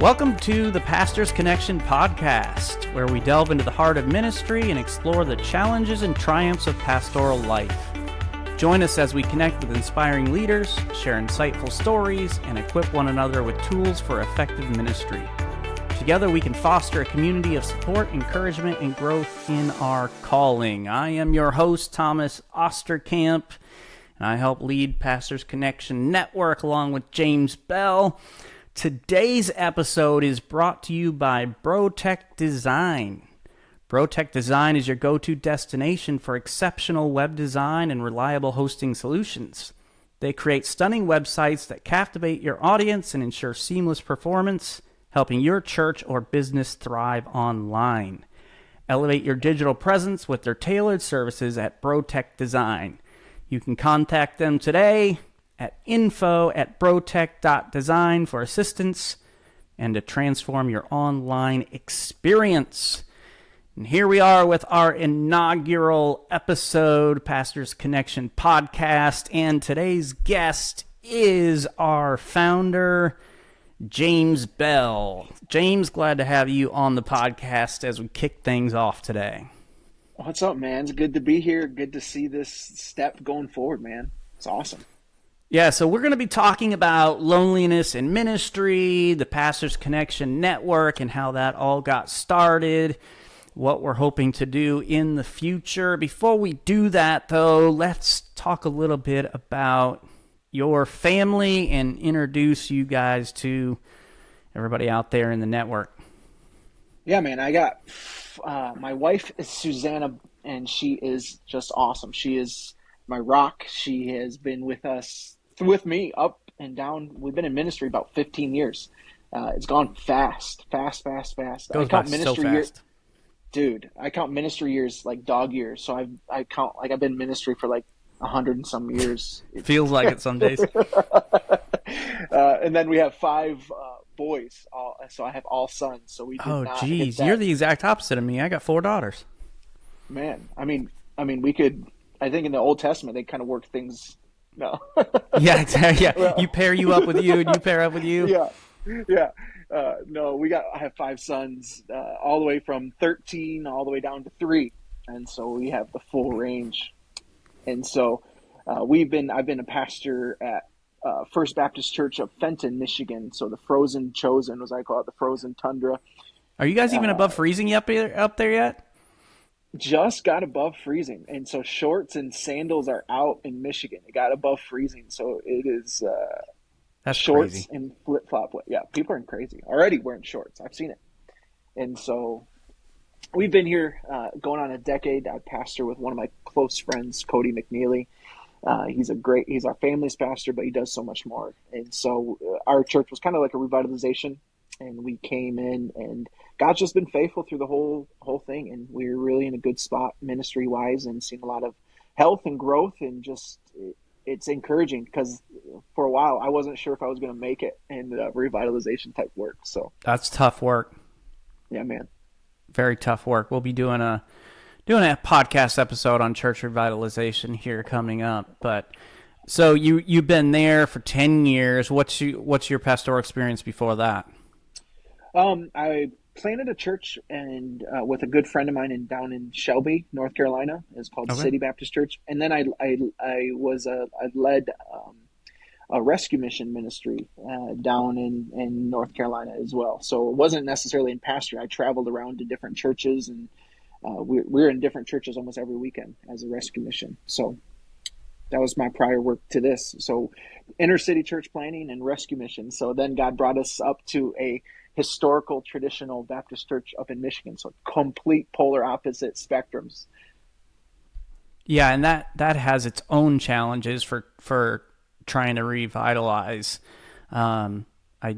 Welcome to the Pastor's Connection podcast, where we delve into the heart of ministry and explore the challenges and triumphs of pastoral life. Join us as we connect with inspiring leaders, share insightful stories, and equip one another with tools for effective ministry. Together we can foster a community of support, encouragement, and growth in our calling. I am your host, Thomas Osterkamp, and I help lead Pastor's Connection Network along with James Bell. Today's episode is brought to you by BroTech Design. BroTech Design is your go-to destination for exceptional web design and reliable hosting solutions. They create stunning websites that captivate your audience and ensure seamless performance, helping your church or business thrive online. Elevate your digital presence with their tailored services at BroTech Design. You can contact them today at info@brotech.design for assistance and to transform your online experience. And here we are with our inaugural episode, Pastor's Connection podcast, and today's guest is our founder, James Bell. James, glad to have you on the podcast as we kick things off today. What's up, man? It's good to be here. Good to see this step going forward, man. It's awesome. Yeah, so we're going to be talking about loneliness in ministry, the Pastor's Connection Network, and how that all got started, what we're hoping to do in the future. Before we do that, though, let's talk a little bit about your family and introduce you guys to everybody out there in the network. Yeah, man, I got my wife is Susanna, and she is just awesome. She is my rock. She has been with me up and down. We've been in ministry about 15 years. It's gone fast. Goes I count by ministry so years, fast. dude. I count ministry years like dog years. So I count like I've been in ministry for like 100 and some years. Feels like it some days. And then we have 5 boys. So I have all sons. So we did not hit geez, that. you're the exact opposite of me. I got 4 daughters. Man, I mean, we could. I think in the Old Testament they kind of work things. No. Yeah, exactly. Yeah, Well, you pair you up with you, and you pair up with you. Yeah. No, I have 5 sons, all the way from 13 all the way down to 3, and so we have the full range. And so I've been a pastor at First Baptist Church of Fenton, Michigan. So the frozen chosen, as I call it, the frozen tundra. Are you guys even above freezing up there yet? Just got above freezing, and so shorts and sandals are out in Michigan. It got above freezing, so it is That's shorts crazy. and flip flop. Yeah, people are crazy already wearing shorts. I've seen it, and so we've been here going on a decade. I pastor with one of my close friends, Cody McNeely. He's our family's pastor, but he does so much more. And so our church was kind of like a revitalization, and we came in, and God's just been faithful through the whole thing, and we're really in a good spot ministry wise, and seeing a lot of health and growth, and just it's encouraging because for a while I wasn't sure if I was going to make it in revitalization type work. So That's tough work. yeah, man. Very tough work. We'll be doing a podcast episode on church revitalization here coming up. But so you've been there for 10 years. What's your pastoral experience before that? I planted a church and with a good friend of mine down in Shelby, North Carolina. It's called City Baptist Church. And then I led a rescue mission ministry down in North Carolina as well. So it wasn't necessarily in pastoring. I traveled around to different churches, and we're in different churches almost every weekend as a rescue mission. So that was my prior work to this. So inner city church planning and rescue mission. So then God brought us up to a historical traditional Baptist church up in Michigan. So complete polar opposite spectrums. Yeah, and that has its own challenges for trying to revitalize. I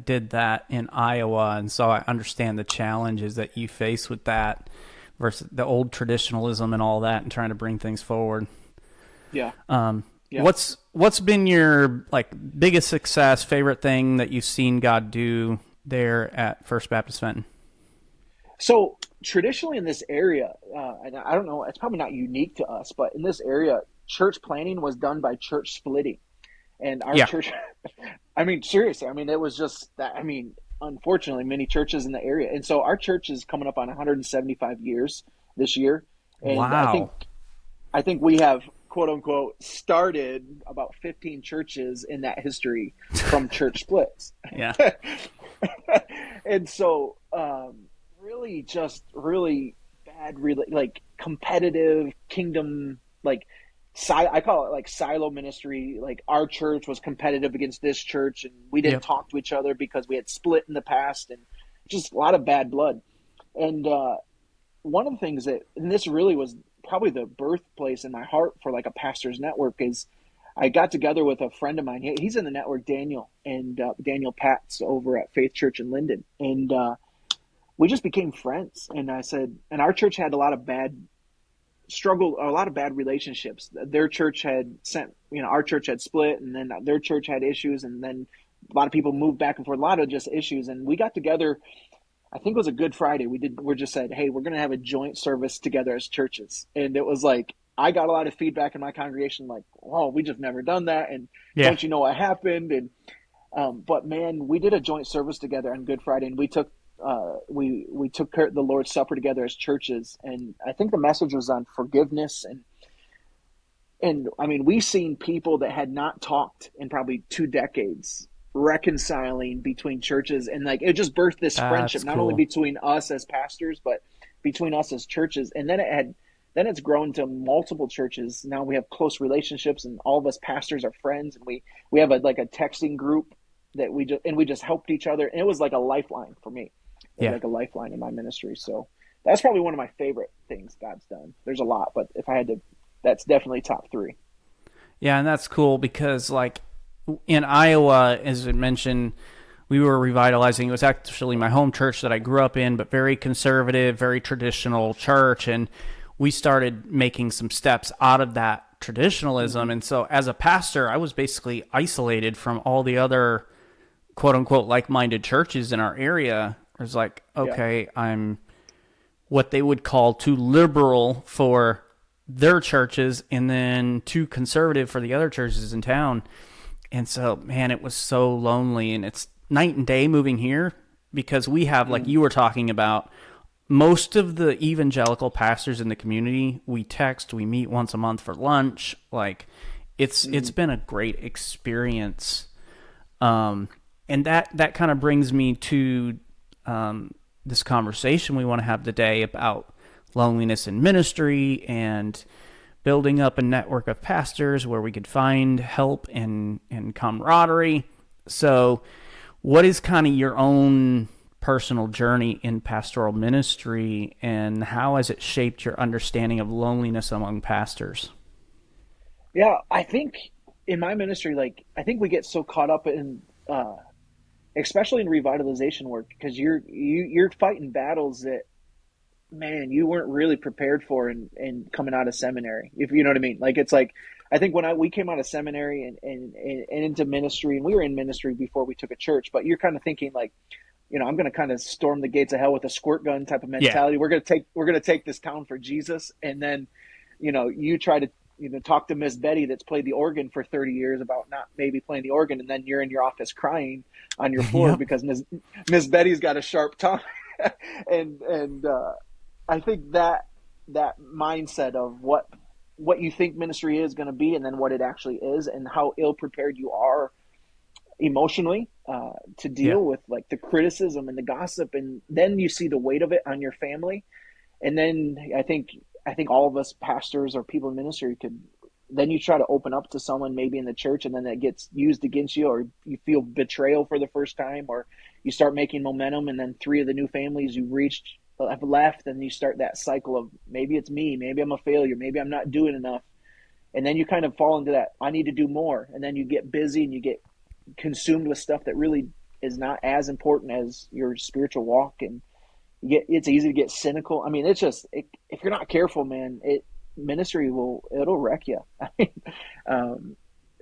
did that in Iowa, and so I understand the challenges that you face with that versus the old traditionalism and all that, and trying to bring things forward. Yeah. Yeah. What's been your biggest success, favorite thing that you've seen God do there at First Baptist Fenton? So traditionally in this area, and I don't know, it's probably not unique to us, but in this area, church planning was done by church splitting. And our church, I mean, seriously, I mean, it was just that, I mean, unfortunately many churches in the area. And so our church is coming up on 175 years this year. And Wow. I think we have quote unquote started about 15 churches in that history from church splits. Yeah. And so really just really bad like competitive kingdom like I call it like silo ministry. Like our church was competitive against this church, and we didn't Yep. talk to each other because we had split in the past, and just a lot of bad blood. And one of the things that, and this really was probably the birthplace in my heart for like a pastor's network, is I got together with a friend of mine. He's in the network, Daniel, and Daniel Patz over at Faith Church in Linden, and we just became friends. And I said, and our church had a lot of bad struggle, a lot of bad relationships. Their church had sent, our church had split, and then their church had issues, and then a lot of people moved back and forth, a lot of just issues. And we got together. I think it was a Good Friday. We just said, hey, we're going to have a joint service together as churches. And it was like, I got a lot of feedback in my congregation, like, oh, we just never done that. And Yeah. don't you know what happened? And, but man, we did a joint service together on Good Friday, and we took, we took the Lord's Supper together as churches. And I think the message was on forgiveness. And I mean, we've seen people that had not talked in probably 2 decades reconciling between churches, and like it just birthed this That's friendship, not only cool. between us as pastors, but between us as churches. And then it's grown to multiple churches. Now we have close relationships, and all of us pastors are friends, and we have like a texting group that we just helped each other. And it was like a lifeline for me. It was Yeah. like a lifeline in my ministry. So that's probably one of my favorite things God's done. There's a lot, but if I had to, that's definitely top three. Yeah, and that's cool because like in Iowa, as I mentioned, we were revitalizing. It was actually my home church that I grew up in, but very conservative, very traditional church, and we started making some steps out of that traditionalism. Mm-hmm. And so as a pastor, I was basically isolated from all the other quote unquote like-minded churches in our area. It was like, Yeah. okay, I'm what they would call too liberal for their churches and then too conservative for the other churches in town. And so, man, it was so lonely. And it's night and day moving here because we have, like Mm-hmm. you were talking about, most of the evangelical pastors in the community, we text, we meet once a month for lunch. Like it's been a great experience. And that kind of brings me to this conversation we want to have today about loneliness in ministry and building up a network of pastors where we could find help and camaraderie. So, what is kind of your own personal journey in pastoral ministry, and how has it shaped your understanding of loneliness among pastors? Yeah, I think in my ministry, like I think we get so caught up in, especially in revitalization work, because you're fighting battles that, man, you weren't really prepared for in coming out of seminary, if you know what I mean. Like it's like I think when we came out of seminary and into ministry, and we were in ministry before we took a church, but you're kind of thinking like, I'm going to kind of storm the gates of hell with a squirt gun type of Yeah. mentality. We're going to take this town for Jesus. And then, you try to, talk to Miss Betty that's played the organ for 30 years about not maybe playing the organ. And then you're in your office crying on your floor Yep. because Miss Betty's got a sharp tongue. and I think that mindset of what you think ministry is going to be, and then what it actually is, and how ill prepared you are emotionally to Yeah. deal with like the criticism and the gossip, and then you see the weight of it on your family. And then I think all of us pastors or people in ministry could, then you try to open up to someone maybe in the church, and then that gets used against you, or you feel betrayal for the first time, or you start making momentum, and then three of the new families you reached have left, and you start that cycle of maybe it's me, maybe I'm a failure, maybe I'm not doing enough. And then you kind of fall into that, I need to do more. And then you get busy and you get consumed with stuff that really is not as important as your spiritual walk. And it's easy to get cynical. I mean, if you're not careful, man, ministry it'll wreck you.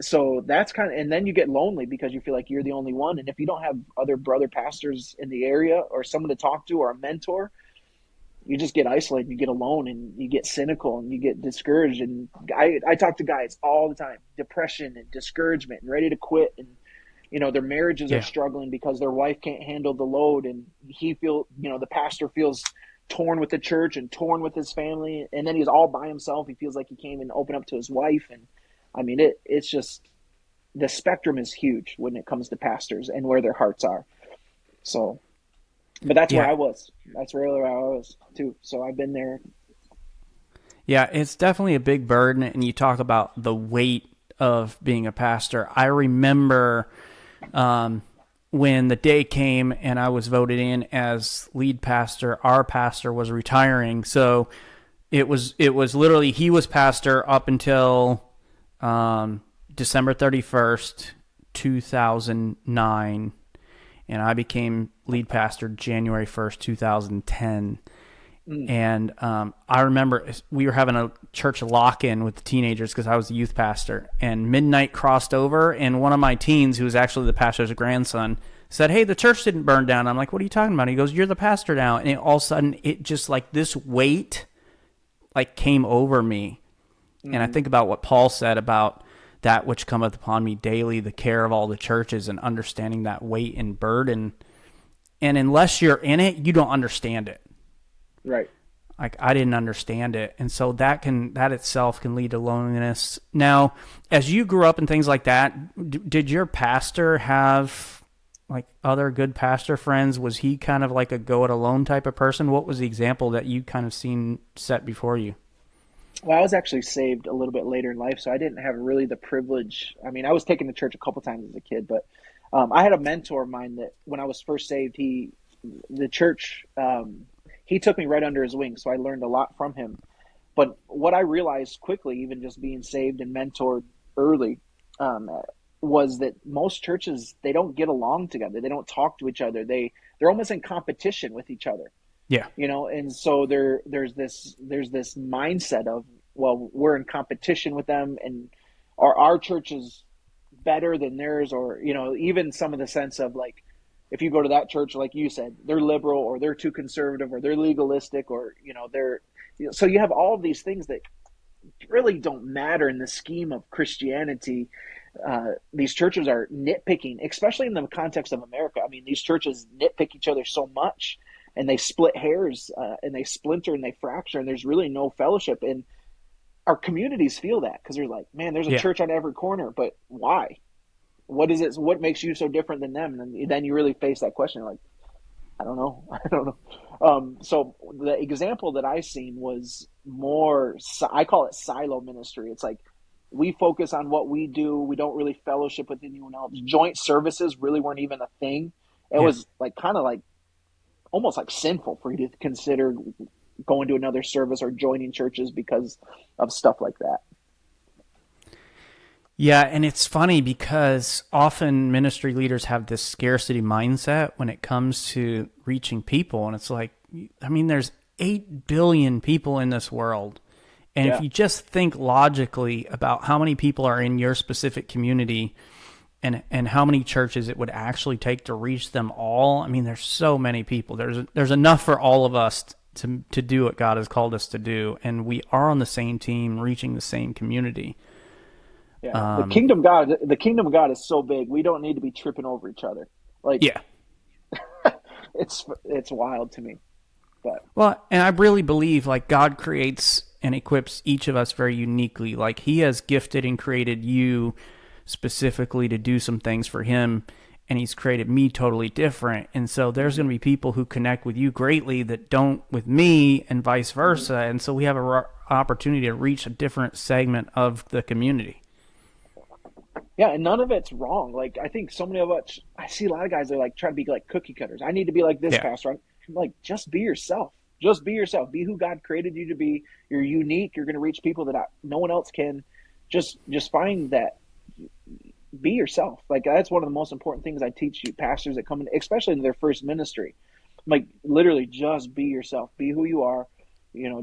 So that's kind of, and then you get lonely because you feel like you're the only one. And if you don't have other brother pastors in the area or someone to talk to or a mentor, you just get isolated, you get alone, and you get cynical and you get discouraged. And I talk to guys all the time, depression and discouragement and ready to quit. And their marriages are Yeah. struggling because their wife can't handle the load, and the pastor feels torn with the church and torn with his family, and then he's all by himself. He feels like he can't even open up to his wife, and I mean, it's just the spectrum is huge when it comes to pastors and where their hearts are. So, but that's where Yeah. I was. That's really where I was too. So I've been there. Yeah, it's definitely a big burden, and you talk about the weight of being a pastor. I remember when the day came and I was voted in as lead pastor. Our pastor was retiring, so it was literally he was pastor up until December 31st, 2009, and I became lead pastor January 1st, 2010. Mm. And I remember we were having a church lock-in with the teenagers because I was the youth pastor. And midnight crossed over, and one of my teens, who was actually the pastor's grandson, said, "Hey, the church didn't burn down." I'm like, "What are you talking about?" He goes, "You're the pastor now." And all of a sudden, it just like this weight like came over me. And I Mm. think about what Paul said about that which cometh upon me daily, the care of all the churches, and understanding that weight and burden. And unless you're in it, you don't understand it. Right. Like I didn't understand it, and so that itself can lead to loneliness. Now, as you grew up and things like that, did your pastor have like other good pastor friends? Was he kind of like a go it alone type of person? What was the example that you kind of seen set before you? Well, I was actually saved a little bit later in life, so I didn't have really the privilege. I mean, I was taken to church a couple times as a kid, but I had a mentor of mine that when I was first saved, the church, he took me right under his wing, so I learned a lot from him. But what I realized quickly, even just being saved and mentored early, um, was that most churches they don't get along together. They don't talk to each other. They're almost in competition with each other, Yeah, and so there's this mindset of, well, we're in competition with them, and our church is better than theirs, or even some of the sense of like, if you go to that church, like you said, they're liberal or they're too conservative or they're legalistic, or they're so you have all of these things that really don't matter in the scheme of Christianity. These churches are nitpicking, especially in the context of America. I mean, these churches nitpick each other so much, and they split hairs, and they splinter and they fracture, and there's really no fellowship. And our communities feel that because they're like, man, there's a yeah, church on every corner, but why? What is it? What makes you so different than them? And then you really face that question, like, I don't know. I don't know. So the example that I seen was more, I call it silo ministry. It's like we focus on what we do. We don't really fellowship with anyone else. Joint services really weren't even a thing. It yeah. was like kind of like almost like sinful for you to consider going to another service or joining churches because of stuff like that. Yeah, and it's funny because often ministry leaders have this scarcity mindset when it comes to reaching people. And it's like, I mean, there's 8 billion people in this world. And if Yeah. you just think logically about how many people are in your specific community and how many churches it would actually take to reach them all, I mean, there's so many people. There's enough for all of us to do what God has called us to do. And we are on the same team, reaching the same community. Yeah. The Um, kingdom of God, the kingdom of God is so big. We don't need to be tripping over each other. Like yeah. it's wild to me. But Well, and I really believe like God creates and equips each of us very uniquely. Like he has gifted and created you specifically to do some things for him, and he's created me totally different. And so there's mm-hmm, going to be people who connect with you greatly that don't with me, and vice mm-hmm. versa. And so we have an opportunity to reach a different segment of the community. Yeah, and none of it's wrong. Like I think so many of us, I see a lot of guys that are like trying to be like cookie cutters. I need to be like this Yeah. pastor. I'm like, just be yourself. Just be yourself. Be who God created you to be. You're unique. You're going to reach people that no one else can. Just find that. Be yourself. Like that's one of the most important things I teach you pastors that come in, especially in their first ministry. Like literally, just be yourself. Be who you are.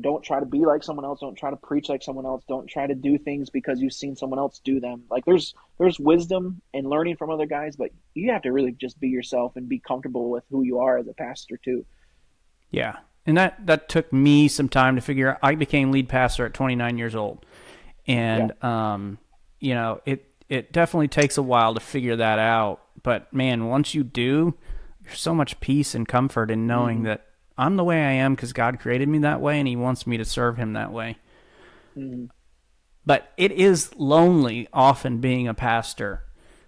Don't try to be like someone else. Don't try to preach like someone else. Don't try to do things because you've seen someone else do them. Like there's wisdom in learning from other guys, but you have to really just be yourself and be comfortable with who you are as a pastor too. Yeah. And that took me some time to figure out. I became lead pastor at 29 years old. Yeah. And, it definitely takes a while to figure that out But man, once you do, there's so much peace and comfort in knowing Hmm. that I'm the way I am because God created me that way and He wants me to serve Him that way. Hmm. But it is lonely often being a pastor.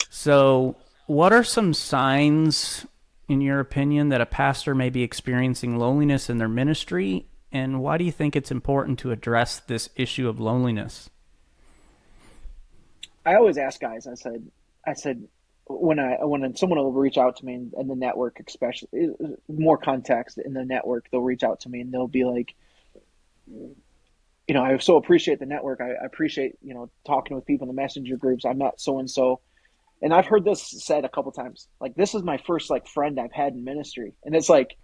So, what are some signs, in your opinion, that a pastor may be experiencing loneliness in their ministry? And why do you think it's important to address this issue of loneliness? I always ask guys. I said when someone will reach out to me in the network, especially more context in the network, they'll reach out to me and they'll be like, I so appreciate the network. I appreciate talking with people in the messenger groups. I met so and so, and I've heard this said a couple times. Like this is my first like friend I've had in ministry, and it's like,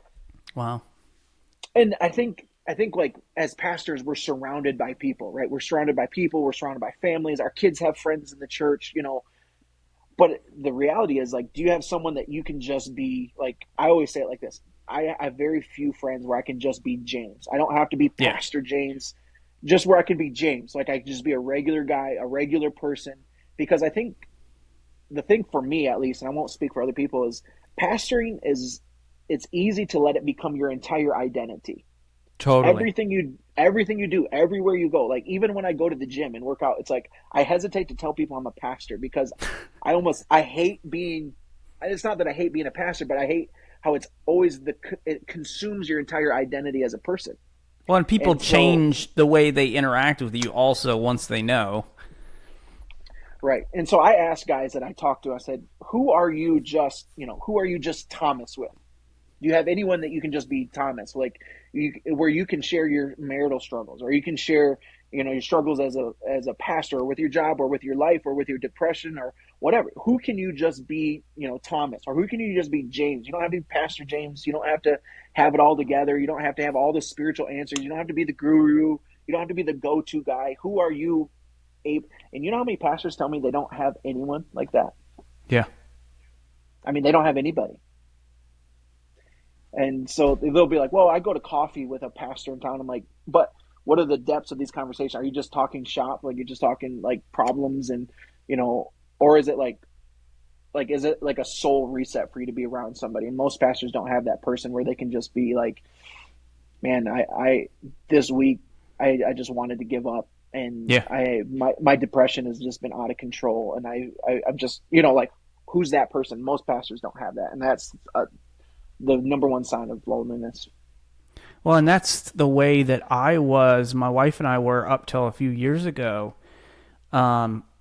Wow. and I think like as pastors we're surrounded by people, right? We're surrounded by people. We're surrounded by families. Our kids have friends in the church, But the reality is, like, do you have someone that you can just be like? I always say it like this: I have very few friends where I can just be James. I don't have to be Yeah. Pastor James, just where I can be James. Like I can just be a regular guy, a regular person. Because I think the thing for me, at least, and I won't speak for other people, is pastoring is it's easy to let it become your entire identity. Totally. Everything you do, everywhere you go, like even when I go to the gym and work out, it's like I hesitate to tell people I'm a pastor because I hate being. It's not that I hate being a pastor, but I hate how it's always it consumes your entire identity as a person. Well, and people And so, change the way they interact with you also once they know. right. And so I asked guys that I talked to, I said, who are you just Thomas with? Do you have anyone that you can just be Thomas, like where you can share your marital struggles, or you can share, your struggles as a pastor, or with your job, or with your life, or with your depression, or whatever? Who can you just be, Thomas, or who can you just be James? You don't have to be Pastor James. You don't have to have it all together. You don't have to have all the spiritual answers. You don't have to be the guru. You don't have to be the go-to guy. Who are you, Abe? And you know how many pastors tell me they don't have anyone like that? Yeah. I mean, they don't have anybody. And so they'll be like, well, I go to coffee with a pastor in town. I'm like, but what are the depths of these conversations? Are you just talking shop? Like you're just talking like problems and, or is it is it like a soul reset for you to be around somebody? And most pastors don't have that person where they can just be like, man, this week, I just wanted to give up. And Yeah. my depression has just been out of control. And I'm just, like, who's that person? Most pastors don't have that. And that's the number one sign of loneliness. Well, and that's the way that I was, my wife and I were up till a few years ago.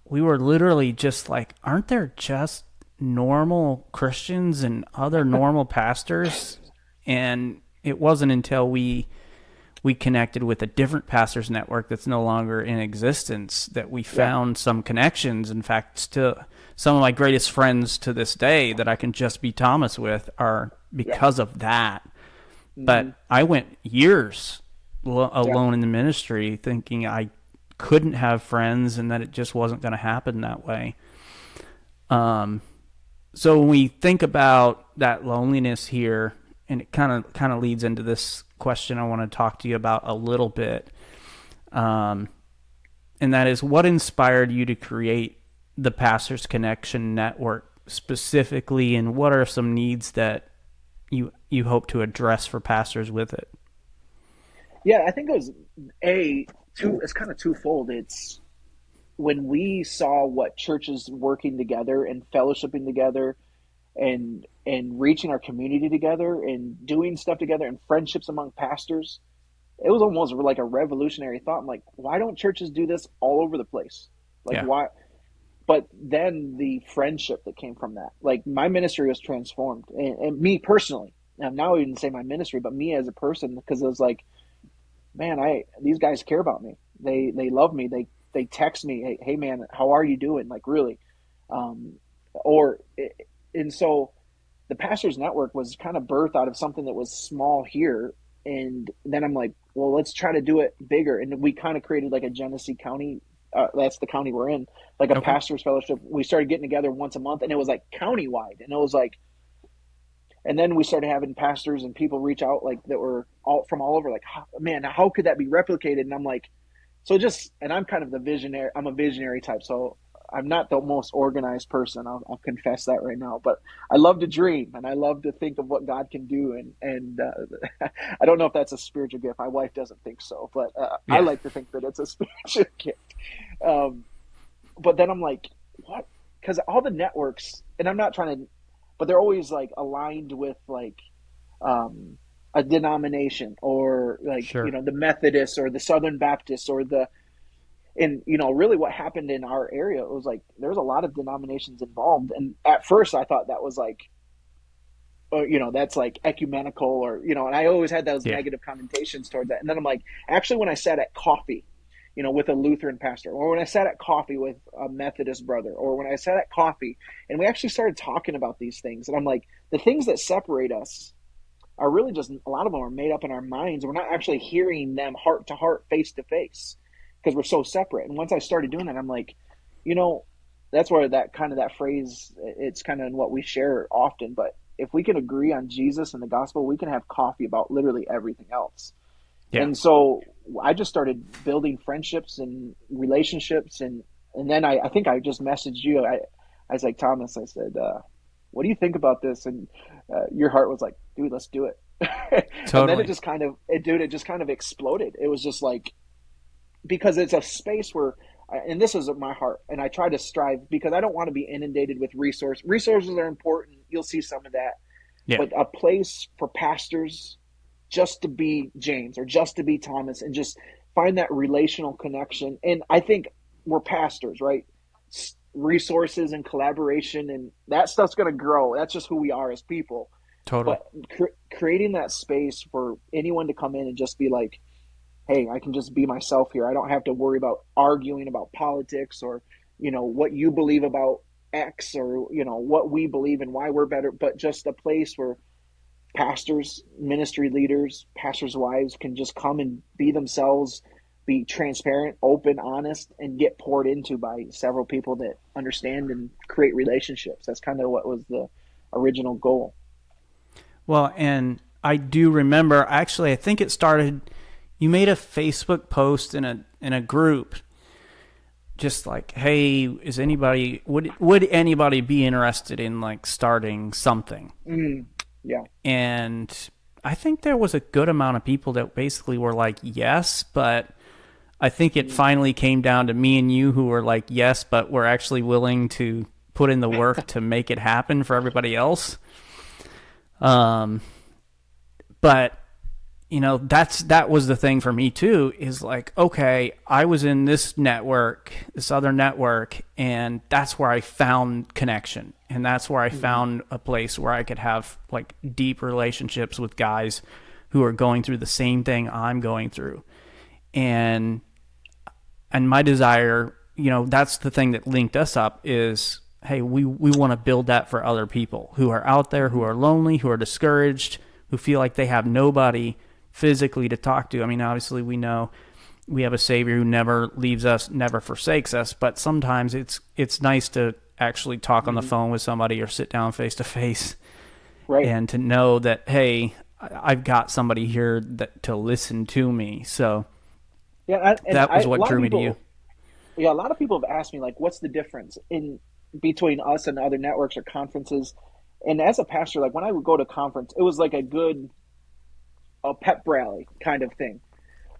We were literally just like, aren't there just normal Christians and other normal pastors? And it wasn't until we connected with a different pastors network that's no longer in existence that we Yeah. found some connections. In fact, still some of my greatest friends to this day that I can just be Thomas with are Yeah. because of that. Hmm. But I went years Yeah. alone in the ministry thinking I couldn't have friends and that it just wasn't going to happen that way. Um, so when we think about that loneliness here, and it kind of leads into this question I want to talk to you about a little bit, um, and that is what inspired you to create the Pastors Connection Network specifically, and what are some needs that you hope to address for pastors with it? Yeah. I think it was it's kind of twofold. It's when we saw what churches working together and fellowshipping together and reaching our community together and doing stuff together and friendships among pastors, it was almost like a revolutionary thought. I'm like, why don't churches do this all over the place? Like, Yeah, why? But then the friendship that came from that, like my ministry was transformed, and me personally. Now I didn't say my ministry, but me as a person, because it was like, man, I these guys care about me. They love me. They text me, hey man, how are you doing? Like really, um, or and so the pastors network was kind of birthed out of something that was small here, and then I'm like, well, let's try to do it bigger, and we kind of created like a Genesee County. That's the county we're in, like a okay. pastors fellowship. We started getting together once a month, and it was like countywide, and it was like, and then we started having pastors and people reach out like that were all from all over, like, man, how could that be replicated? And I'm like, so just, and I'm kind of the visionary. I'm a visionary type, so I'm not the most organized person. I'll confess that right now. But I love to dream, and I love to think of what God can do. And I don't know if that's a spiritual gift. My wife doesn't think so, but I Yeah, like to think that it's a spiritual gift. Um, but then I'm like, what? Because all the networks, and I'm not trying to, but they're always like aligned with like um, a denomination, or like, sure. the Methodists or the Southern Baptists or the, and really what happened in our area, it was like there's a lot of denominations involved. And at first I thought that was like, that's like ecumenical, or, and I always had those Yeah, negative connotations towards that. And then I'm like, actually, when I sat at coffee, with a Lutheran pastor, or when I sat at coffee with a Methodist brother, or when I sat at coffee and we actually started talking about these things, and I'm like, the things that separate us are really just, a lot of them are made up in our minds. We're not actually hearing them heart to heart, face to face, because we're so separate. And once I started doing that, I'm like, you know, that's where that phrase, it's kind of in what we share often. But if we can agree on Jesus and the gospel, we can have coffee about literally everything else. yeah, And so I just started building friendships and relationships, and then I think I just messaged you. I was like, Thomas, I said, what do you think about this? And your heart was like, dude, let's do it. And then totally. it just kind of exploded. It was just like, because it's a space where, and this is my heart, and I try to strive, because I don't want to be inundated with resources are important. You'll see some of that, Yeah, but a place for pastors just to be James or just to be Thomas, and just find that relational connection. And I think we're pastors, right? Resources and collaboration and that stuff's going to grow. That's just who we are as people. totally. But creating that space for anyone to come in and just be like, hey, I can just be myself here. I don't have to worry about arguing about politics, or, what you believe about X, or, what we believe and why we're better, but just a place where pastors, ministry leaders, pastors' wives can just come and be themselves, be transparent, open, honest, and get poured into by several people that understand and create relationships. That's kind of what was the original goal. Well, and I do remember, actually, I think it started, you made a Facebook post in a group, just like, hey, is anybody, would anybody be interested in like starting something? Mm, yeah. And I think there was a good amount of people that basically were like, yes, but I think it Mm. finally came down to me and you who were like, yes, but we're actually willing to put in the work to make it happen for everybody else. Um, but that was the thing for me too, is like, okay, I was in this network, this other network, and that's where I found connection, and that's where I Mm. found a place where I could have like deep relationships with guys who are going through the same thing I'm going through. And and my desire, that's the thing that linked us up, is hey, we want to build that for other people who are out there, who Mm. are lonely, who are discouraged, who feel like they have nobody physically to talk to. I mean, obviously we know we have a savior who never leaves us, never forsakes us, but sometimes it's nice to actually talk on the Mm. phone with somebody or sit down face to face, Right. and to know that, hey, I've got somebody here that to listen to me. So Yeah. that was A what lot of drew me to you. people, yeah, a lot of people have asked me, like, what's the difference in between us and other networks or conferences? And as a pastor, like when I would go to conference, it was like a pep rally kind of thing.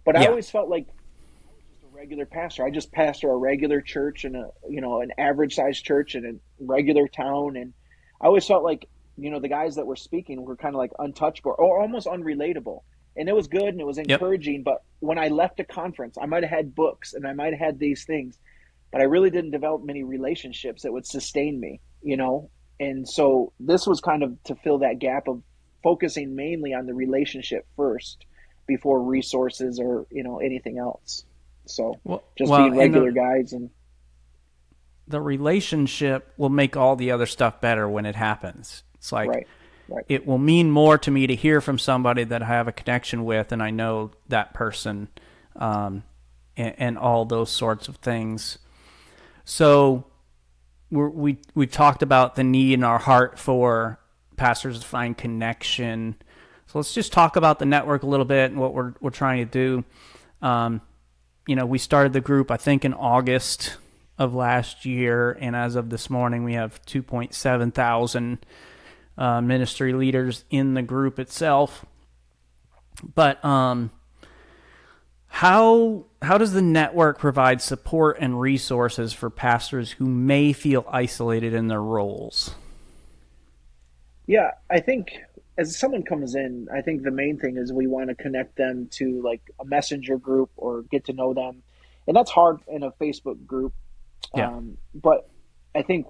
But I Yeah. always felt like just a regular pastor. I just pastor a regular church in an average sized church in a regular town. And I always felt like, the guys that were speaking were kind of like untouchable or almost unrelatable. And it was good and it was Yep. encouraging. But when I left a conference, I might have had books and I might have had these things, but I really didn't develop many relationships that would sustain me. And so this was kind of to fill that gap of focusing mainly on the relationship first before resources or, anything else. So just Well, being and regular guys and the relationship will make all the other stuff better when it happens. It's like, right, right. it will mean more to me to hear from somebody that I have a connection with and I know that person, um, and all those sorts of things. So we talked about the need in our heart for pastors to find connection. So let's just talk about the network a little bit and what we're trying to do. We started the group, I think, in August. of last year, and as of this morning, we have 2.7 thousand ministry leaders in the group itself. But how does the network provide support and resources for pastors who may feel isolated in their roles? Yeah, I think as someone comes in, I think the main thing is we want to connect them to like a messenger group or get to know them. And that's hard in a Facebook group. Yeah, But I think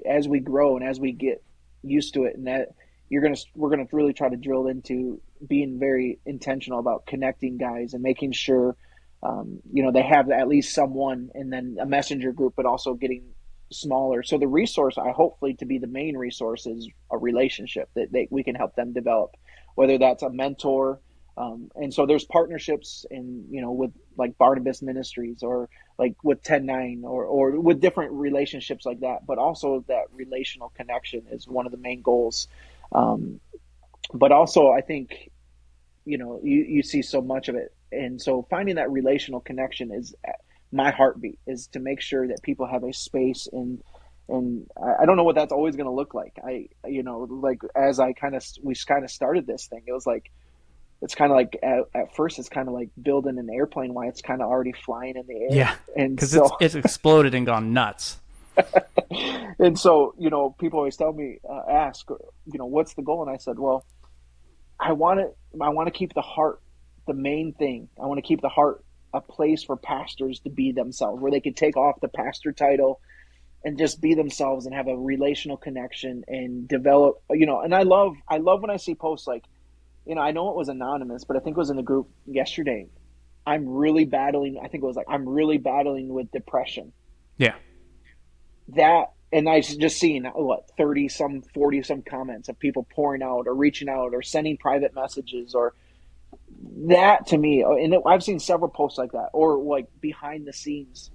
as we grow and as we get used to it, and that we're gonna really try to drill into being very intentional about connecting guys and making sure, they have at least someone, and then a messenger group, but also getting smaller. So the resource, I hopefully to be the main resource, is a relationship that we can help them develop, whether that's a mentor. And so there's partnerships with like Barnabas Ministries or like with 10-9 or with different relationships like that. But also that relational connection is one of the main goals. But also I think, you see so much of it. And so finding that relational connection is my heartbeat, is to make sure that people have a space and I don't know what that's always going to look like. Like as we kind of started this thing, it was like, it's kind of like at first it's kind of like building an airplane while it's kind of already flying in the air. yeah, And because so, it's exploded and gone nuts. and so, people always tell me, ask, what's the goal? And I said, well, I want to keep the heart the main thing. I want to keep the heart a place for pastors to be themselves, where they can take off the pastor title and just be themselves and have a relational connection and develop, and I love when I see posts like, I know it was anonymous, but I think it was in the group yesterday. I think it was like, I'm really battling with depression. Yeah, That, and I just seen what, 30 some, 40 some comments of people pouring out or reaching out or sending private messages, or that to me. And I've seen several posts like that, or like behind the scenes,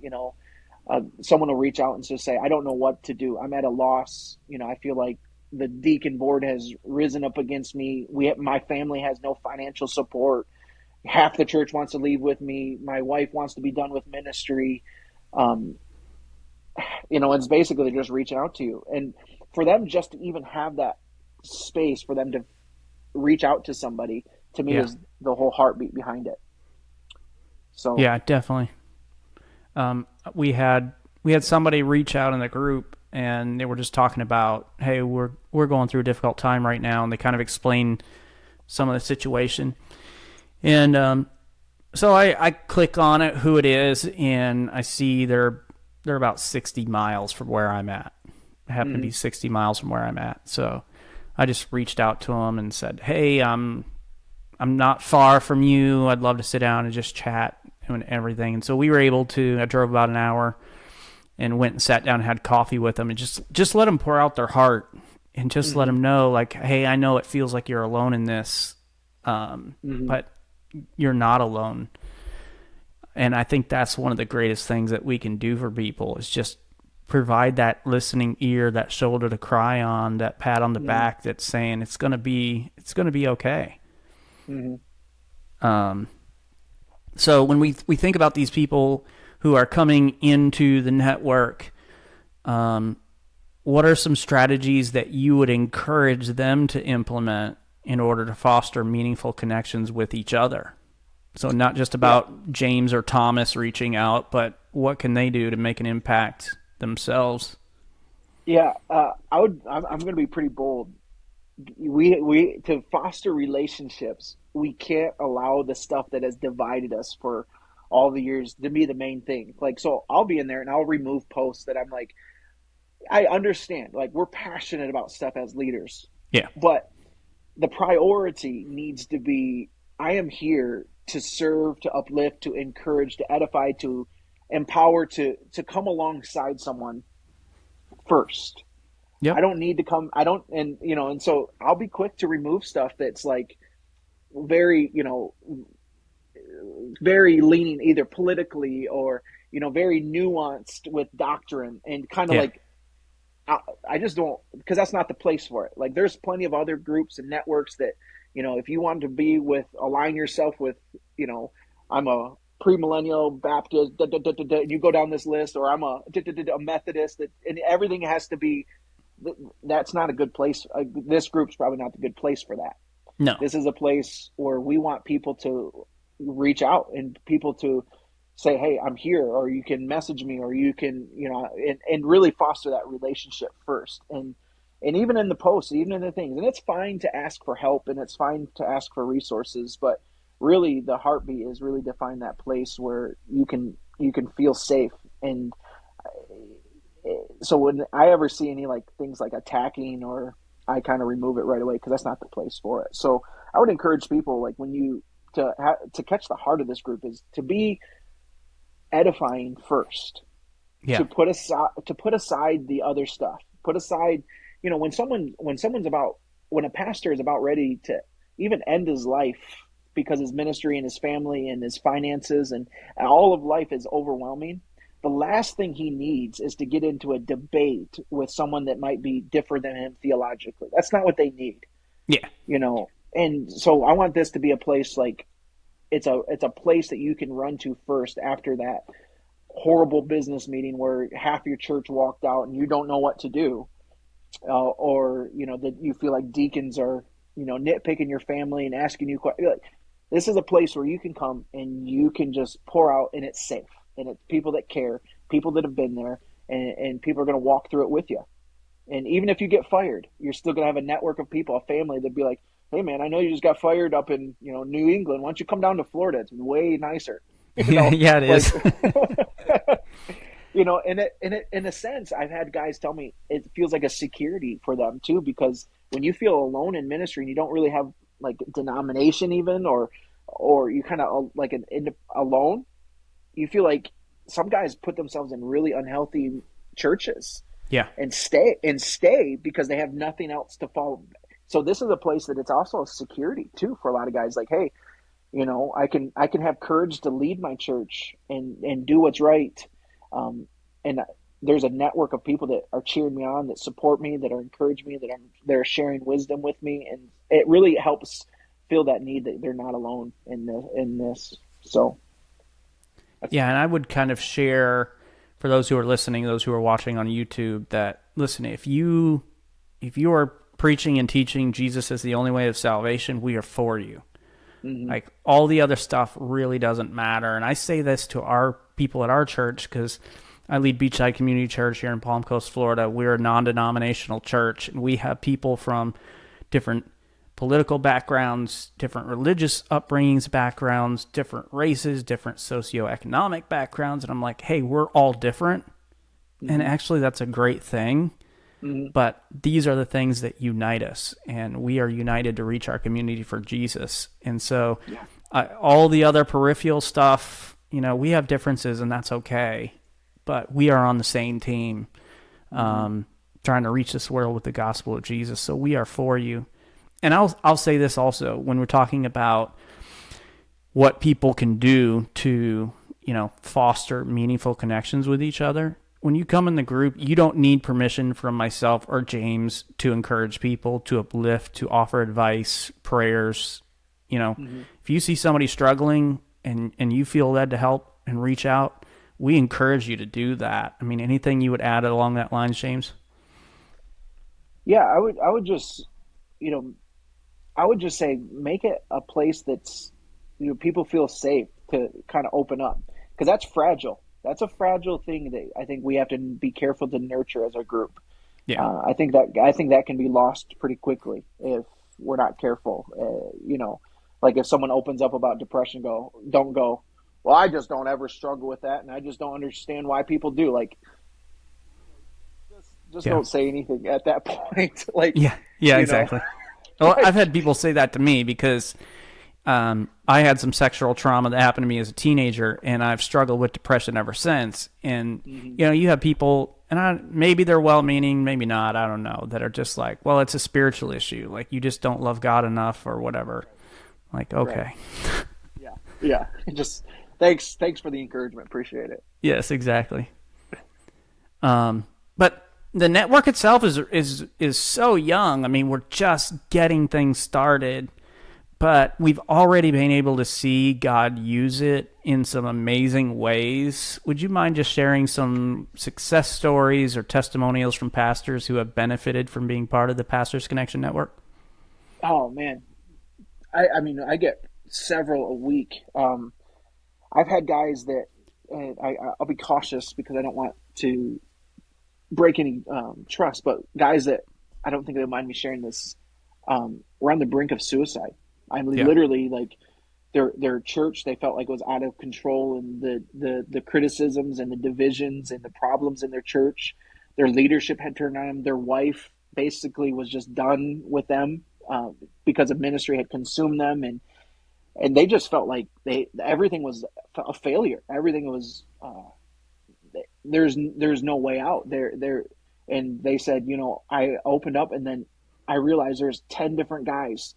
someone will reach out and just say, I don't know what to do. I'm at a loss. I feel like the deacon board has risen up against me. My family has no financial support. Half the church wants to leave with me. My wife wants to be done with ministry. Um, it's basically just reaching out to you. And for them just to even have that space for them to reach out to somebody, to me, yeah, is the whole heartbeat behind it. So, yeah, definitely. We had somebody reach out in the group, and they were just talking about, hey, we're going through a difficult time right now, and they kind of explain some of the situation. And so I click on it, who it is, and I see they're about 60 miles from where I'm at. I happen to be 60 miles from where I'm at. So I just reached out to them and said, hey, I'm not far from you. I'd love to sit down and just chat and everything. And so we were able to, I drove about an hour and went and sat down and had coffee with them and just let them pour out their heart and just let them know, like, hey, I know it feels like you're alone in this, but you're not alone. And I think that's one of the greatest things that we can do for people, is just provide that listening ear, that shoulder to cry on, that pat on the back that's saying it's gonna be okay. So when we think about these people who are coming into the network, what are some strategies that you would encourage them to implement in order to foster meaningful connections with each other? So not just about James or Thomas reaching out, but what can they do to make an impact themselves? yeah, I'm going to be pretty bold. We to foster relationships, we can't allow the stuff that has divided us for all the years to be the main thing. Like, so I'll be in there and I'll remove posts that I'm like, I understand, like, we're passionate about stuff as leaders, Yeah. but the priority needs to be, I am here to serve, to uplift, to encourage, to edify, to empower, to come alongside someone first. I Yep. don't need to come. I don't, and so I'll be quick to remove stuff that's like very, very leaning either politically or, very nuanced with doctrine, and kind of Yeah. like, I just don't, because that's not the place for it. Like, there's plenty of other groups and networks that, if you want to be with, align yourself with, I'm a premillennial Baptist, and you go down this list, or I'm a Methodist, and everything has to be. That's not a good place. This group's probably not the good place for that. No. This is a place where we want people to reach out and people to say, hey, I'm here, or you can message me, or you can, and really foster that relationship first. And even in the posts, even in the things, and it's fine to ask for help and it's fine to ask for resources, but really the heartbeat is really to find that place where you can feel safe. And so when I ever see any like things like attacking, or I kind of remove it right away, because that's not the place for it. So I would encourage people, like, when you to catch the heart of this group is to be edifying first. Yeah. To put aside the other stuff. Put aside, when a pastor is about ready to even end his life because his ministry and his family and his finances and all of life is overwhelming, the last thing he needs is to get into a debate with someone that might be different than him theologically. That's not what they need. Yeah. And so I want this to be a place, like, it's a place that you can run to first after that horrible business meeting where half your church walked out and you don't know what to do, or that you feel like deacons are nitpicking your family and asking you questions. Like, this is a place where you can come and you can just pour out, and it's safe, and it's people that care, people that have been there, and people are going to walk through it with you. And even if you get fired, you're still going to have a network of people, a family that'd be like, hey man, I know you just got fired up in New England, why don't you come down to Florida? It's way nicer. Yeah, it is. In a sense, I've had guys tell me it feels like a security for them too, because when you feel alone in ministry and you don't really have like denomination even, or you kind of like alone, you feel like some guys put themselves in really unhealthy churches. Yeah. And stay because they have nothing else to follow. So this is a place that it's also a security too for a lot of guys. Like, hey, I can have courage to lead my church and do what's right. And there's a network of people that are cheering me on, that support me, that are encouraging me, they're sharing wisdom with me, and it really helps feel that need that they're not alone in this. So, yeah, and I would kind of share for those who are listening, those who are watching on YouTube, that listen, if you are preaching and teaching Jesus is the only way of salvation, we are for you. Mm-hmm. Like, all the other stuff really doesn't matter. And I say this to our people at our church because I lead Beachside Community Church here in Palm Coast, Florida. We're a non-denominational church, and we have people from different political backgrounds, different religious upbringings, backgrounds, different races, different socioeconomic backgrounds. And I'm like, hey, we're all different. Mm-hmm. And actually, that's a great thing. Mm-hmm. But these are the things that unite us, and we are united to reach our community for Jesus. And so all the other peripheral stuff, we have differences, and that's okay. But we are on the same team, trying to reach this world with the gospel of Jesus. So we are for you. And I'll say this also, when we're talking about what people can do to, foster meaningful connections with each other. When you come in the group, you don't need permission from myself or James to encourage people, to uplift, to offer advice, prayers. If you see somebody struggling and you feel led to help and reach out, we encourage you to do that. I mean, anything you would add along that line, James? Yeah, I would just, I would just say make it a place that's, people feel safe to kind of open up, because that's fragile. That's a fragile thing that I think we have to be careful to nurture as a group. Yeah, I think that can be lost pretty quickly if we're not careful. Like if someone opens up about depression, don't go, well, I just don't ever struggle with that, and I just don't understand why people do. Like, just don't say anything at that point. Like, yeah, exactly. Well, I've had people say that to me because I had some sexual trauma that happened to me as a teenager, and I've struggled with depression ever since. And, you have people, and maybe they're well-meaning, maybe not, I don't know, that are just like, well, it's a spiritual issue. Like, you just don't love God enough or whatever. Like, okay. Right. Yeah. Just thanks for the encouragement. Appreciate it. Yes, exactly. But the network itself is so young. I mean, we're just getting things started. but we've already been able to see God use it in some amazing ways. Would you mind just sharing some success stories or testimonials from pastors who have benefited from being part of the Pastors Connection Network? Oh man, I mean, I get several a week. I've had guys that, and I'll be cautious because I don't want to break any trust, but guys that I don't think they mind me sharing this, were on the brink of suicide. I mean, Yeah. literally, like their church, they felt like it was out of control, and the criticisms and the divisions and the problems in their church, their leadership had turned on them. Their wife basically was just done with them, because of ministry had consumed them, and they just felt like everything was a failure. Everything was, there's no way out there. And they said, I opened up, and then I realized there's 10 different guys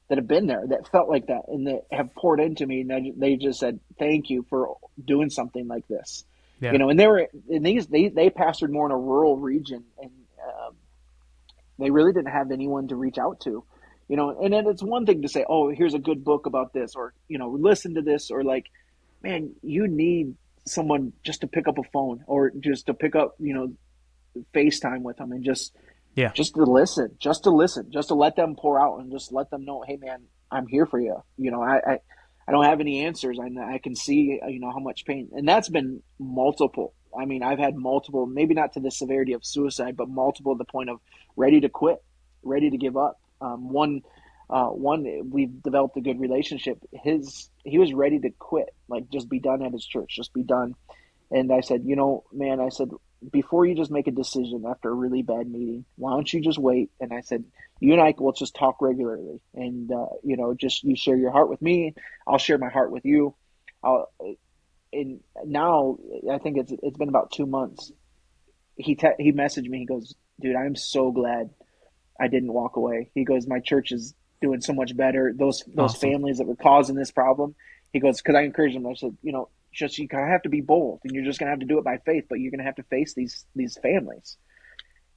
that have been there that felt like that, and that have poured into me, and they just said thank you for doing something like this. Yeah. And they were in they pastored more in a rural region, and they really didn't have anyone to reach out to. And then it's one thing to say, oh, here's a good book about this, or listen to this, or like, man, you need someone just to pick up a phone, or just to pick up FaceTime with them, and just Yeah. just to listen, just to let them pour out, and just let them know, hey man, I'm here for you. I don't have any answers. I can see, how much pain, and that's been multiple. I mean, I've had multiple, maybe not to the severity of suicide, but multiple, to the point of ready to quit, ready to give up. One, we've developed a good relationship. He was ready to quit, like just be done at his church, just be done. And I said, man, I said, before you just make a decision after a really bad meeting, why don't you just wait? And I said, you and I will just talk regularly, and just you share your heart with me, I'll share my heart with you. I'll, and now I think it's been about 2 months. He messaged me. He goes, dude, I'm so glad I didn't walk away. He goes, my church is doing so much better. Those Awesome. families that were causing this problem. He goes, because I encouraged him. I said, just you kind of have to be bold, and you're just gonna have to do it by faith. But you're gonna have to face these families.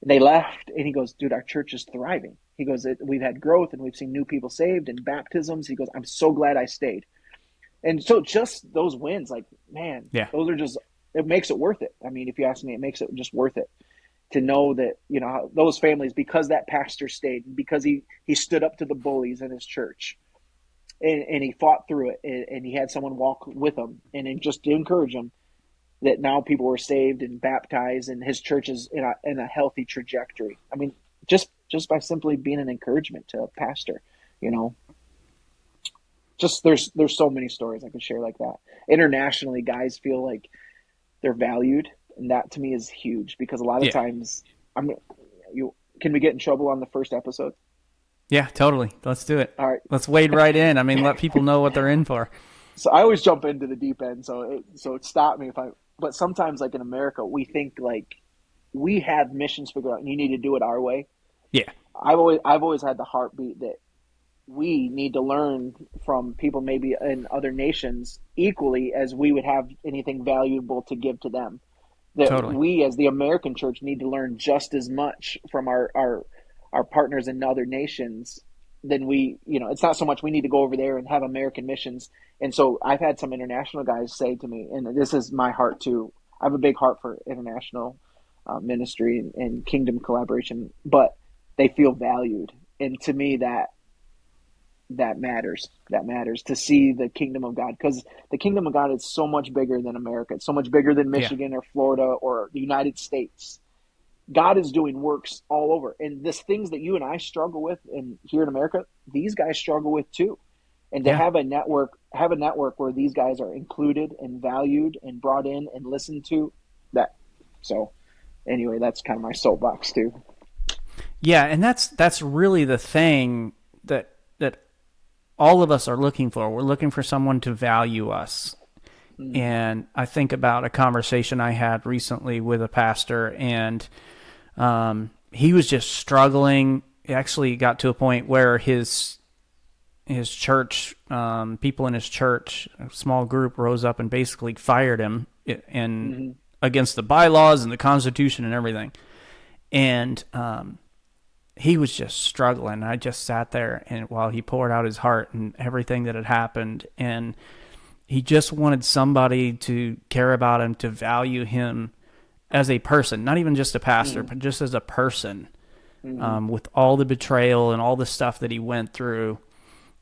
And they left, and he goes, dude, our church is thriving. He goes, we've had growth, and we've seen new people saved and baptisms. He goes, I'm so glad I stayed. And so just those wins, like, man, Yeah. those are just, it makes it worth it. I mean, if you ask me, it makes it just worth it to know that, those families, because that pastor stayed, because he stood up to the bullies in his church, and he fought through it, and he had someone walk with him, and just to encourage him, that now people were saved and baptized, and his church is in a healthy trajectory. I mean, just by simply being an encouragement to a pastor, just there's so many stories I could share like that. Internationally, guys feel like they're valued, and that to me is huge, because a lot of Yeah. times can we get in trouble on the first episode? Yeah, totally. Let's do it. All right. Let's wade right in. I mean, let people know what they're in for. So I always jump into the deep end, so stop me if I. But sometimes, like in America, we think like we have missions figured out, and you need to do it our way. Yeah. I've always had the heartbeat that we need to learn from people maybe in other nations equally as we would have anything valuable to give to them. That Totally. we as the American church need to learn just as much from our partners in other nations than it's not so much we need to go over there and have American missions. And so I've had some international guys say to me, and this is my heart too, I have a big heart for international ministry and kingdom collaboration, but they feel valued. And to me, that matters. That matters to see the kingdom of God, because the kingdom of God is so much bigger than America. It's so much bigger than Yeah. Michigan or Florida or the United States. God is doing works all over, and this things that you and I struggle with, and here in America, these guys struggle with too. And to Yeah. have a network where these guys are included and valued and brought in and listened to, that. So, anyway, that's kind of my soapbox too. Yeah, and that's really the thing that all of us are looking for. We're looking for someone to value us. Mm. And I think about a conversation I had recently with a pastor, and he was just struggling. It actually got to a point where his church, people in his church, a small group, rose up and basically fired him and against the bylaws and the Constitution and everything. And he was just struggling. I just sat there and while he poured out his heart and everything that had happened, and he just wanted somebody to care about him, to value him as a person, not even just a pastor, Mm, but just as a person, mm, with all the betrayal and all the stuff that he went through.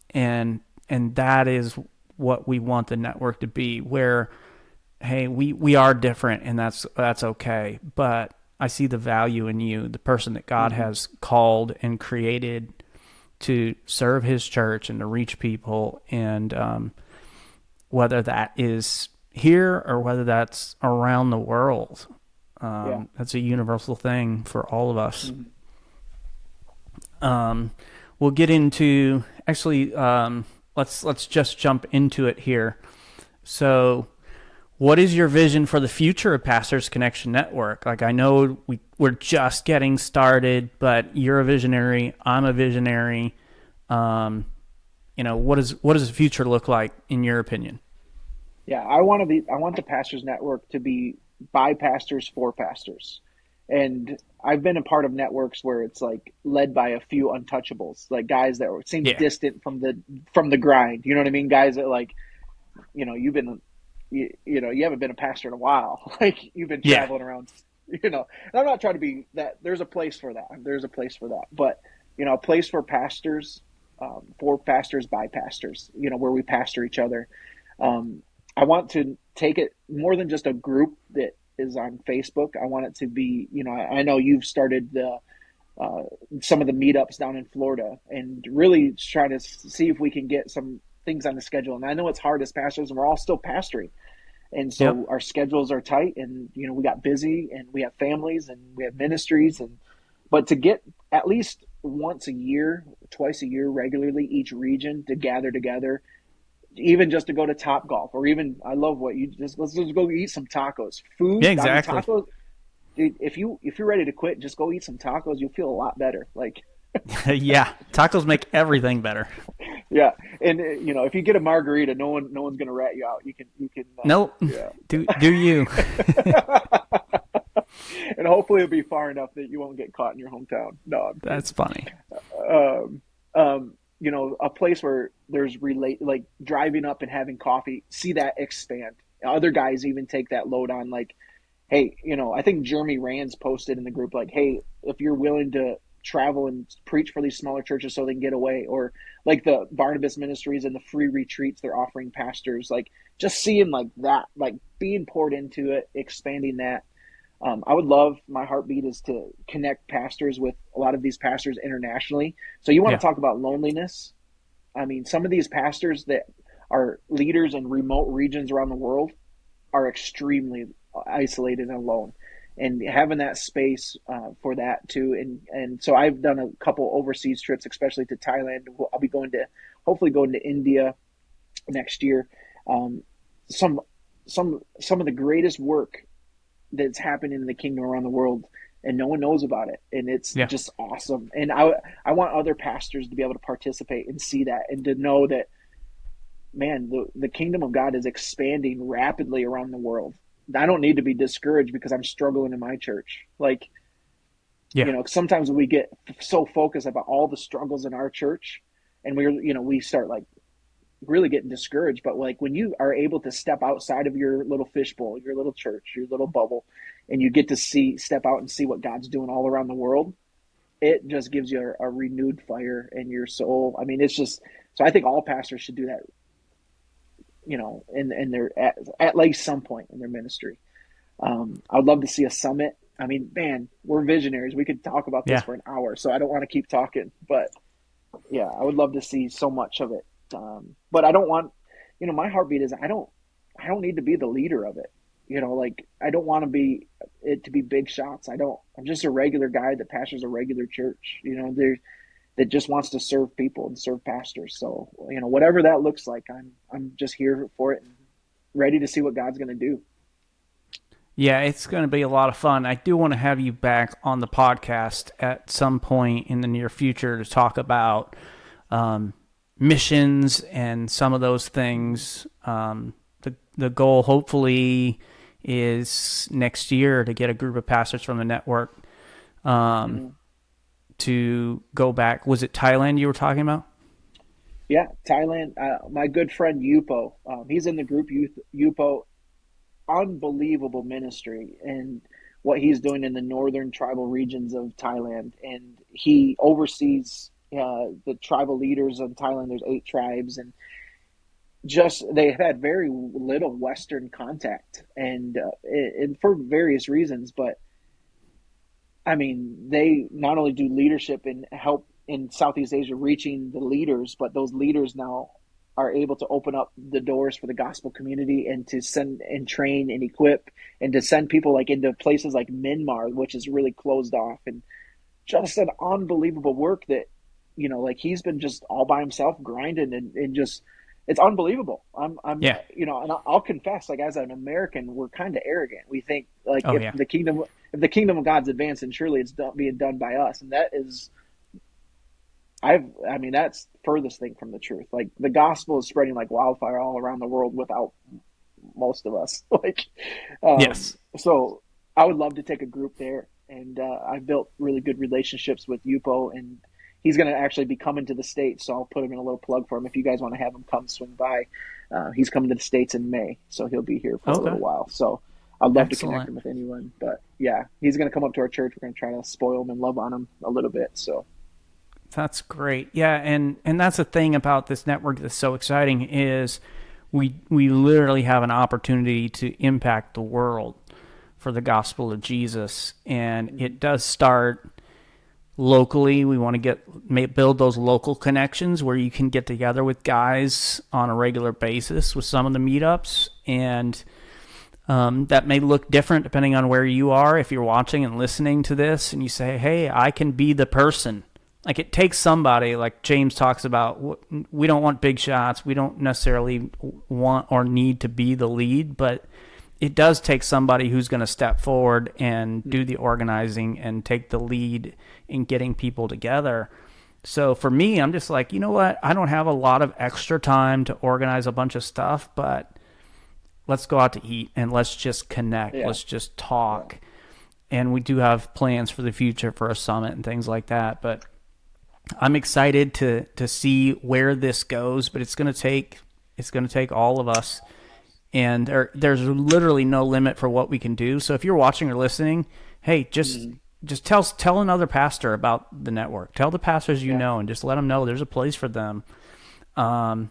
And that is what we want the network to be, where, hey, we are different, and that's okay, but I see the value in you, the person that God mm, has called and created to serve his church and to reach people. And whether that is here or whether that's around the world, yeah. that's a universal thing for all of us. Mm. Um, we'll get into actually. Let's just jump into it here. So, what is your vision for the future of Pastors Connection Network? Like, I know we're just getting started, but you're a visionary. I'm a visionary. Um, what does the future look like in your opinion? Yeah, I want the Pastors Network to be by pastors for pastors. And I've been a part of networks where it's like led by a few untouchables, like guys that seem Yeah, distant from the grind. You know what I mean? Guys that like, you've been you haven't been a pastor in a while. Like you've been yeah, traveling around, And I'm not trying to be that. There's a place for that. There's a place for that. But, a place for pastors by pastors, where we pastor each other. Um, I want to take it more than just a group that is on Facebook. I want it to be, I know you've started uh, some of the meetups down in Florida and really try to see if we can get some things on the schedule. And I know it's hard as pastors, and we're all still pastoring. And so yep, our schedules are tight, and we got busy, and we have families, and we have ministries, but to get at least once a year, twice a year, regularly, each region to gather together, even just to go to Top Golf, or even I love what you just let's just go eat some tacos. yeah, Food, I mean exactly. tacos. Dude, if you're ready to quit, just go eat some tacos. You'll feel a lot better. Like, Yeah, tacos make everything better. yeah, and if you get a margarita, no one's gonna rat you out. You can Nope, yeah. do you? And hopefully it'll be far enough that you won't get caught in your hometown. No, I'm That's kidding. funny. A place where there's like driving up and having coffee, see that expand. Other guys even take that load on, like, hey, I think Jeremy Rands posted in the group, like, hey, if you're willing to travel and preach for these smaller churches so they can get away, or like the Barnabas Ministries and the free retreats they're offering pastors, like just seeing like that, like being poured into it, expanding that. I would love, my heartbeat is to connect pastors with a lot of these pastors internationally. So you want Yeah, to talk about loneliness? I mean, some of these pastors that are leaders in remote regions around the world are extremely isolated and alone. And having that space for that too, and so I've done a couple overseas trips, especially to Thailand. I'll be hopefully going to India next year. Um, some some of the greatest work that's happening in the kingdom around the world, and no one knows about it, and it's yeah, just awesome. And I want other pastors to be able to participate and see that, and to know that, man, the kingdom of God is expanding rapidly around the world. I don't need to be discouraged because I'm struggling in my church. Like, yeah, sometimes we get so focused about all the struggles in our church, and we start like really getting discouraged. But like when you are able to step outside of your little fishbowl, your little church, your little bubble, and you get to step out and see what God's doing all around the world, it just gives you a renewed fire in your soul. I mean, it's just, so I think all pastors should do that, in their at least some point in their ministry. I would love to see a summit. I mean, man, we're visionaries. We could talk about this yeah. for an hour, so I don't want to keep talking. But yeah, I would love to see so much of it. But I don't want, my heartbeat is I don't need to be the leader of it. Like I don't want to be it to be big shots. I'm just a regular guy that pastors a regular church. There that just wants to serve people and serve pastors. So whatever that looks like, I'm just here for it and ready to see what God's going to do. Yeah, it's going to be a lot of fun. I do want to have you back on the podcast at some point in the near future to talk about um, missions and some of those things. The goal, hopefully, is next year to get a group of pastors from the network Mm-hmm. to go back. Was it Thailand you were talking about? Yeah, Thailand. My good friend Yupo, he's in the group youth. Yupo, unbelievable ministry and what he's doing in the northern tribal regions of Thailand, and he oversees the tribal leaders of Thailand. There's 8 tribes, and just they've had very little Western contact, and for various reasons. But I mean, they not only do leadership and help in Southeast Asia reaching the leaders, but those leaders now are able to open up the doors for the gospel community and to send and train and equip and to send people like into places like Myanmar, which is really closed off, and just an unbelievable work that, like he's been just all by himself grinding and just, it's unbelievable. Yeah. And I'll confess, like as an American, we're kind of arrogant. We think like Oh yeah. if the kingdom of God's advancing, surely it's being done by us. And that is, I mean, that's furthest thing from the truth. Like the gospel is spreading like wildfire all around the world without most of us. Like, Yes. so I would love to take a group there, and I've built really good relationships with Yupo, and he's going to actually be coming to the States. So I'll put him in a little plug for him if you guys want to have him come swing by. He's coming to the States in May, so he'll be here for a little Okay. while. So I'd love to connect Excellent. him with anyone. But yeah, he's going to come up to our church. We're going to try to spoil him and love on him a little bit. So That's great. Yeah, and that's the thing about this network that's so exciting is we literally have an opportunity to impact the world for the gospel of Jesus, and it does start locally. We want to build those local connections where you can get together with guys on a regular basis with some of the meetups, and that may look different depending on where you are. If you're watching and listening to this and you say, hey, I can be the person. Like it takes somebody, like James talks about, we don't want big shots. We don't necessarily want or need to be the lead, but it does take somebody who's going to step forward and do the organizing and take the lead in getting people together. So for me, I'm just like, you know what? I don't have a lot of extra time to organize a bunch of stuff, but let's go out to eat and let's just connect. yeah, Let's just yeah, talk. And we do have plans for the future for a summit and things like that, but I'm excited to see where this goes, but it's going to take all of us, and there's literally no limit for what we can do. So if you're watching or listening, hey, just tell another pastor about the network. Tell the pastors you yeah. know, and just let them know there's a place for them. And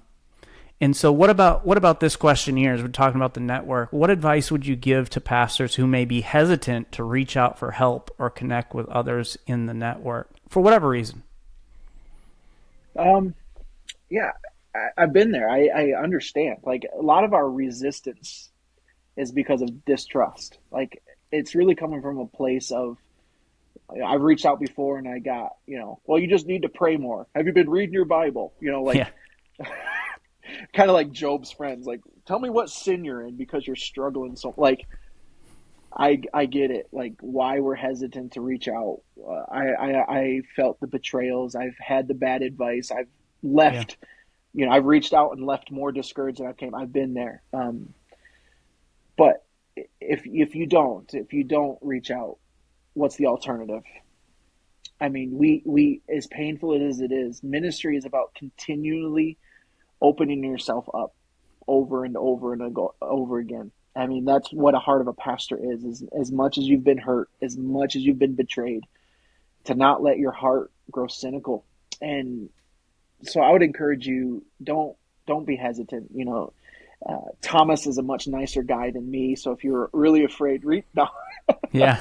so what about this question here? As we're talking about the network, what advice would you give to pastors who may be hesitant to reach out for help or connect with others in the network for whatever reason? Um, yeah, I've been there. I understand. Like a lot of our resistance is because of distrust. Like it's really coming from a place of I've reached out before and I got, well, you just need to pray more. Have you been reading your Bible? Yeah, Like kind of like Job's friends. Like, tell me what sin you're in because you're struggling. So like, I get it. Like why we're hesitant to reach out. I felt the betrayals. I've had the bad advice. I've yeah, left. I've reached out and left more discouraged than I came. I've been there. But if you don't reach out, what's the alternative? I mean, we as painful as it is, ministry is about continually opening yourself up over and over and over again. I mean, that's what a heart of a pastor is as much as you've been hurt, as much as you've been betrayed, to not let your heart grow cynical. And so I would encourage you, don't be hesitant. Thomas is a much nicer guy than me. So if you're really afraid, no, yeah,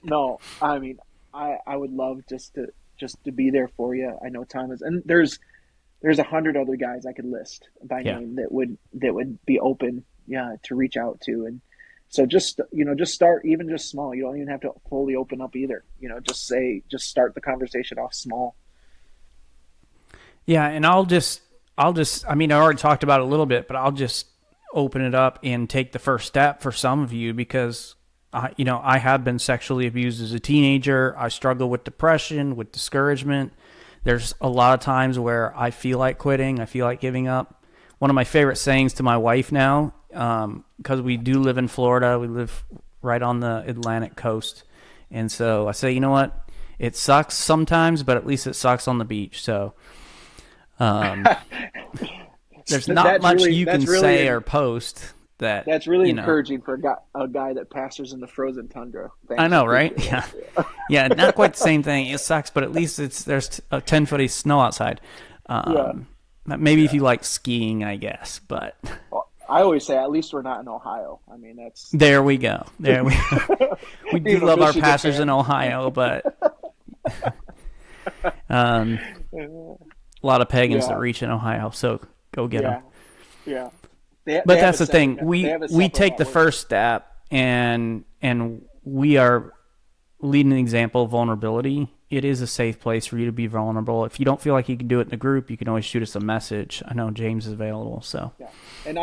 no, I mean, I would love just to be there for you. I know Thomas, and there's 100 other guys I could list by yeah. name that would be open, yeah, to reach out to. And so just start, even just small. You don't even have to fully open up either. Just start the conversation off small. Yeah, and I mean, I already talked about it a little bit, but I'll just open it up and take the first step for some of you because I have been sexually abused as a teenager. I struggle with depression, with discouragement. There's a lot of times where I feel like quitting, I feel like giving up. One of my favorite sayings to my wife now, because we do live in Florida, we live right on the Atlantic coast, and so I say, you know what? It sucks sometimes, but at least it sucks on the beach. So there's not much you can say or post that that's really encouraging for a guy that pastors in the frozen tundra. Thanks, I know, right? Yeah, yeah, not quite the same thing. It sucks, but at least there's a 10-foot of snow outside. Maybe if you like skiing, I guess, but I always say at least we're not in Ohio. I mean, that's there we go. There we go. We do love our pastors in Ohio, but a lot of pagans that reach in Ohio, so go get them. Yeah. But that's the thing. We take the first step, and we are leading an example of vulnerability. It is a safe place for you to be vulnerable. If you don't feel like you can do it in the group, you can always shoot us a message. I know James is available, so. Yeah. And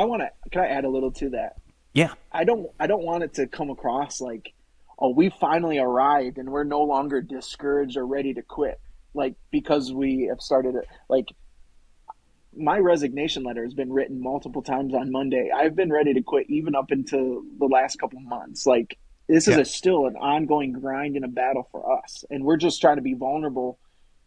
can I add a little to that? Yeah. I don't want it to come across like, oh, we finally arrived and we're no longer discouraged or ready to quit. Like, because we have started it, like, my resignation letter has been written multiple times on Monday. I've been ready to quit even up until the last couple of months. Like, this is still an ongoing grind and a battle for us. And we're just trying to be vulnerable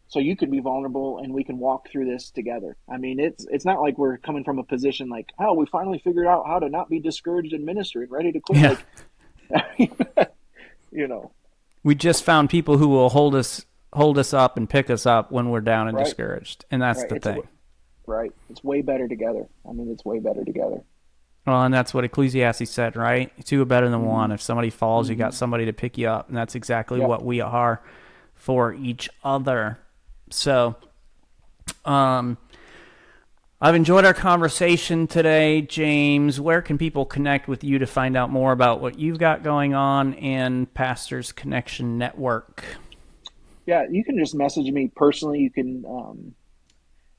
so you can be vulnerable and we can walk through this together. I mean, it's not like we're coming from a position like, oh, we finally figured out how to not be discouraged in ministry and ready to quit. Yeah. Like, we just found people who will hold us up and pick us up when we're down and discouraged. And that's the thing. Right. It's way better together. I mean, it's way better together. Well, and that's what Ecclesiastes said, right? Two are better than one. If somebody falls, you got somebody to pick you up. And that's exactly what we are for each other. So, I've enjoyed our conversation today, James. Where can people connect with you to find out more about what you've got going on and Pastors Connection Network? Yeah, you can just message me personally. You can,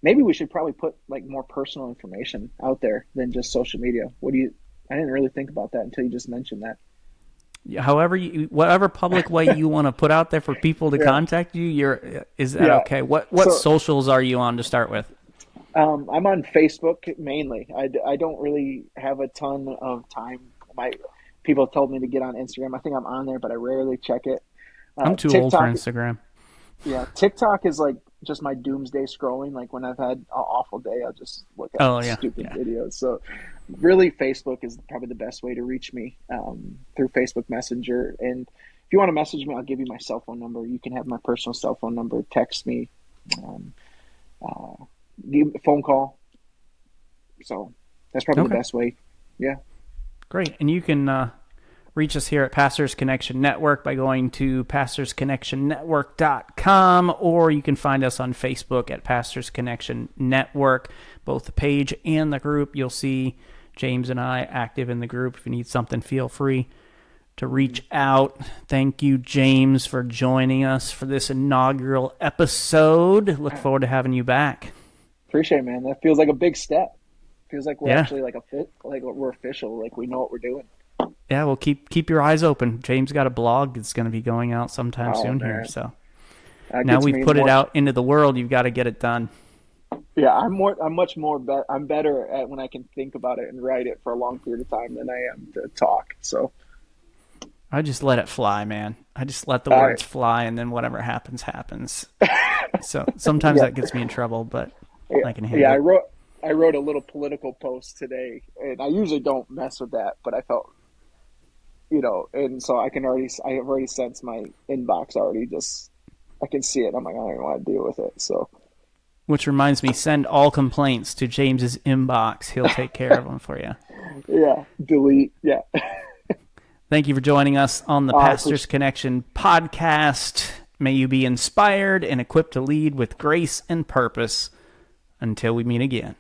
maybe we should probably put like more personal information out there than just social media. I didn't really think about that until you just mentioned that. However, whatever public way you want to put out there for people to contact you, is that okay? What socials are you on to start with? I'm on Facebook mainly. I don't really have a ton of time. People told me to get on Instagram. I think I'm on there, but I rarely check it. I'm too old for Instagram. Yeah, TikTok is like just my doomsday scrolling. Like when I've had an awful day, I'll just look at stupid videos. So really, Facebook is probably the best way to reach me through Facebook Messenger. And if you want to message me, I'll give you my cell phone number. You can have my personal cell phone number. Text me, give a phone call. So that's probably the best way. Yeah. Great. And you can reach us here at Pastors Connection Network by going to pastorsconnectionnetwork.com, or you can find us on Facebook at Pastors Connection Network, both the page and the group. You'll see James and I active in the group. If you need something, feel free to reach out. Thank you, James, for joining us for this inaugural episode. Look forward to having you back. Appreciate it, man. That feels like a big step. Feels like we're actually like we're official, like we know what we're doing. Yeah, well, keep your eyes open. James got a blog that's going to be going out sometime soon here. So now we've put it out into the world. You've got to get it done. Yeah, I'm better at when I can think about it and write it for a long period of time than I am to talk. So I just let it fly, man. I just let the words fly, and then whatever happens, happens. So sometimes that gets me in trouble, but I can handle it. I wrote a little political post today, and I usually don't mess with that, but I felt, and so I have already sensed my inbox I can see it. I'm like, I don't even want to deal with it. So, which reminds me, send all complaints to James's inbox. He'll take care of them for you. Yeah. Delete. Yeah. Thank you for joining us on the Pastors Connection podcast. May you be inspired and equipped to lead with grace and purpose until we meet again.